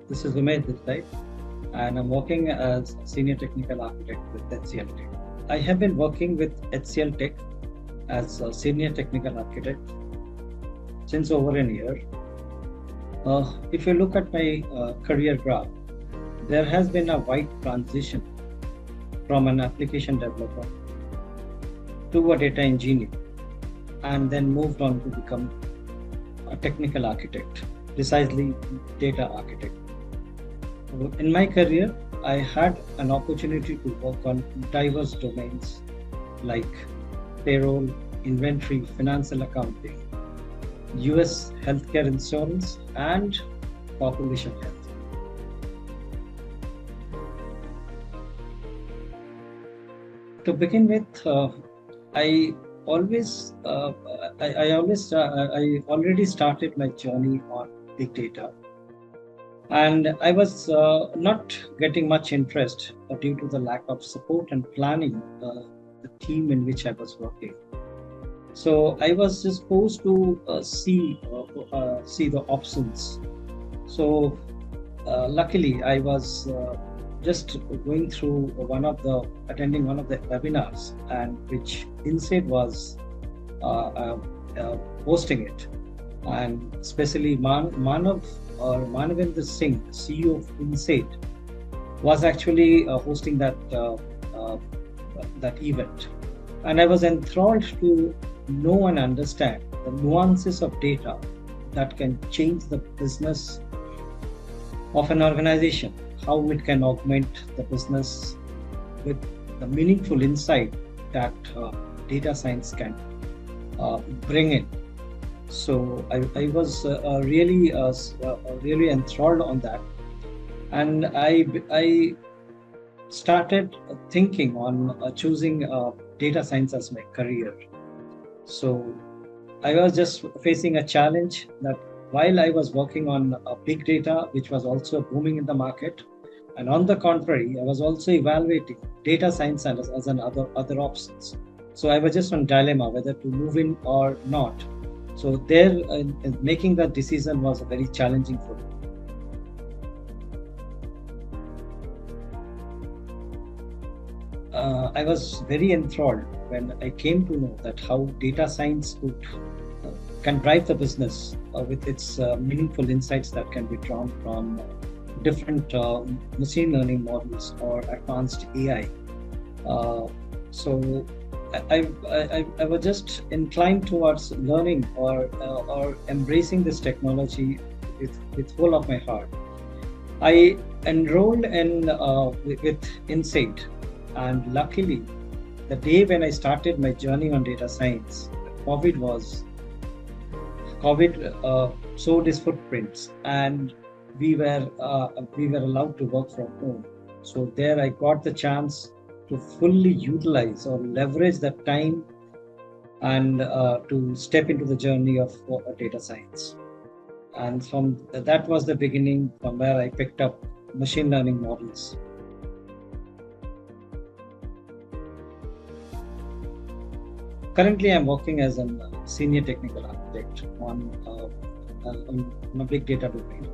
This is Umesh this side, and I'm working as Senior Technical Architect with HCL Tech. I have been working with HCL Tech as a Senior Technical Architect since over a year. If you look at my career graph, there has been a wide transition from an application developer to a data engineer, and then moved on to become a technical architect, precisely data architect. In my career, I had an opportunity to work on diverse domains like payroll, inventory, financial accounting, US healthcare insurance, and population health. To begin with, I always, I already started my journey on big data, and I was not getting much interest due to the lack of support and planning the team in which I was working. So I was disposed to see the options. So luckily, I was just going through attending one of the webinars, and which INSEAD was hosting it, and especially Manavendra Singh, CEO of INSEAD, was actually hosting that event, and I was enthralled to know and understand the nuances of data that can change the business of an organization, how it can augment the business with the meaningful insight that data science can bring in. So I was really enthralled on that, and I started thinking on choosing data science as my career. So I was just facing a challenge that while I was working on big data, which was also booming in the market, and on the contrary, I was also evaluating data science as other options. So I was just on dilemma whether to move in or not. So there, making that decision was very challenging for me. I was very enthralled when I came to know that how data science can drive the business with its meaningful insights that can be drawn from different machine learning models or advanced AI. So I was just inclined towards learning or embracing this technology with whole of my heart. I enrolled in with INSEAD, and luckily, the day when I started my journey on data science, COVID showed its footprints, and we were allowed to work from home. So there, I got the chance to fully utilize or leverage that time and to step into the journey of data science. And from that was the beginning from where I picked up machine learning models. Currently, I'm working as a senior technical architect on a big data domain,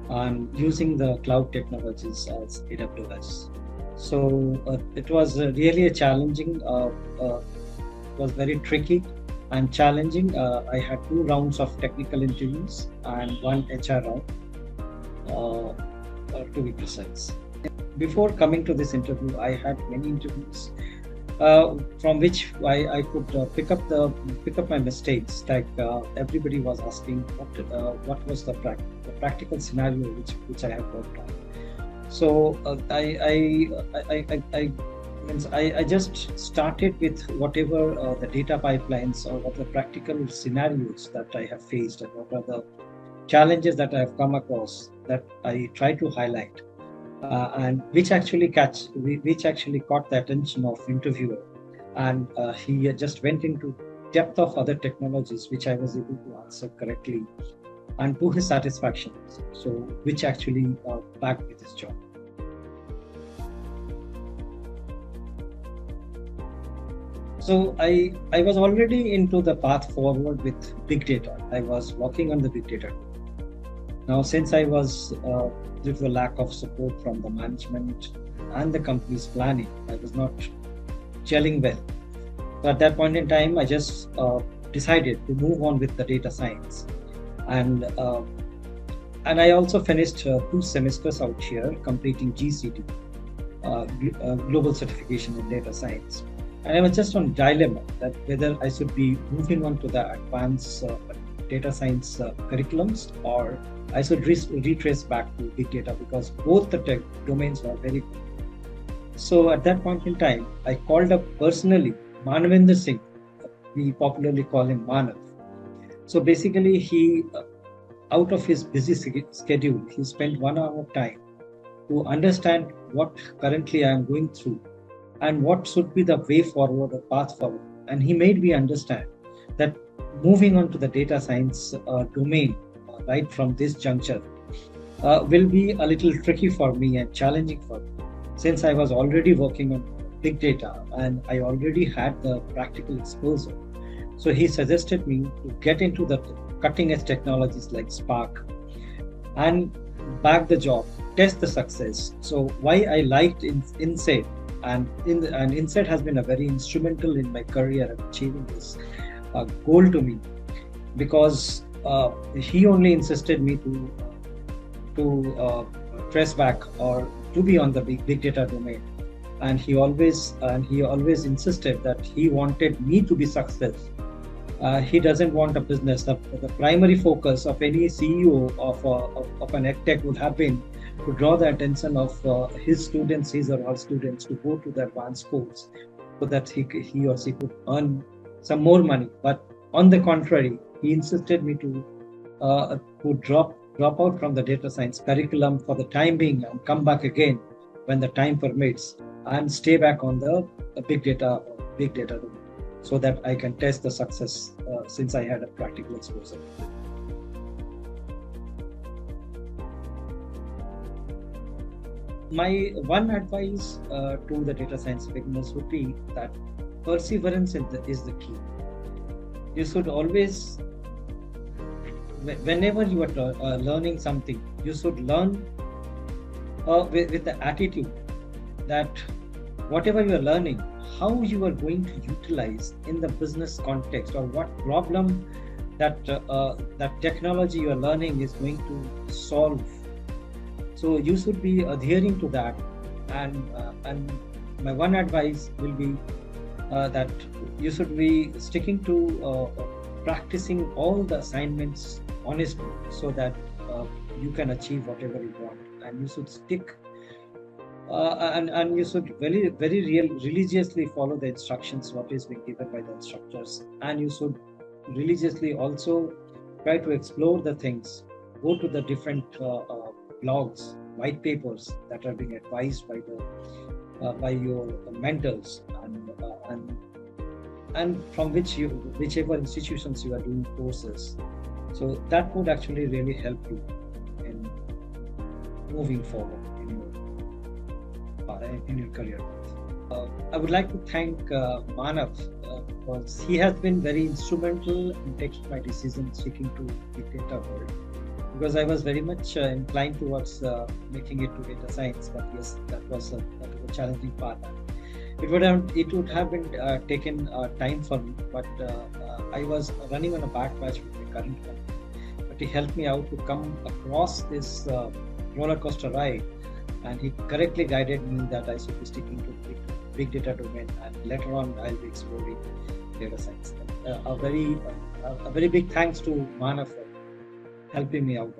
and using the cloud technologies as AWS. So it was really a challenging, was very tricky and challenging. I had 2 rounds of technical interviews and 1 HR round, to be precise. Before coming to this interview, I had many interviews from which I could pick up my mistakes. Like everybody was asking what was the practical scenario which I have worked on. So I just started with whatever the data pipelines or what the practical scenarios that I have faced and what are the challenges that I have come across that I try to highlight. And which actually caught the attention of interviewer, and he just went into depth of other technologies which I was able to answer correctly and to his satisfaction. So which actually backed with his job. So I was already into the path forward with big data. I was working on the big data, Now, since I was, due to a lack of support from the management and the company's planning, I was not gelling well. So at that point in time, I just decided to move on with the data science, and I also finished 2 semesters out here, completing GCD, Global Certification in Data Science. And I was just on dilemma that whether I should be moving on to the advanced data science curriculums, or I should retrace back to big data, because both the tech domains were very good. So at that point in time, I called up personally Manavendra Singh. We popularly call him Manav. So basically, he, out of his busy schedule, he spent 1 hour of time to understand what currently I am going through and what should be the way forward or path forward. And he made me understand that moving on to the data science domain right from this juncture will be a little tricky for me and challenging for me, since I was already working on big data and I already had the practical exposure. So he suggested me to get into the cutting edge technologies like Spark and back the job, test the success. So why I liked Insight, and Insight has been a very instrumental in my career of achieving this goal to me, because he only insisted me to trace back or to be on the big data domain, and he always insisted that he wanted me to be successful. He doesn't want a business. The primary focus of any CEO of an edtech would have been to draw the attention of his or her students to go to the advanced course, so that he or she could earn some more money. But on the contrary, he insisted me to drop out from the data science curriculum for the time being and come back again when the time permits, and stay back on the big data domain, so that I can test the success since I had a practical exposure. My one advice to the data science beginners would be that perseverance is the key. You should always, whenever you are learning something, you should learn with the attitude that whatever you are learning, how you are going to utilize in the business context, or what problem that technology you are learning is going to solve. So you should be adhering to that, and my one advice will be that you should be sticking to practicing all the assignments honestly, so that you can achieve whatever you want, and you should stick and you should very religiously follow the instructions what is being given by the instructors, and you should religiously also try to explore the things, go to the different blogs, white papers that are being advised by your mentors, and from whichever institutions you are doing courses. So that would actually really help you in moving forward in your career. I would like to thank Manav, because he has been very instrumental in taking my decision sticking to big data world, because I was very much inclined towards making it to data science, but yes, that was a challenging part. It would have been taken time for me, but I was running on a back patch with my current company, but he helped me out to come across this roller coaster ride, and he correctly guided me that I should be sticking to big data domain, and later on I'll be exploring data science. A very big thanks to Manav for helping me out.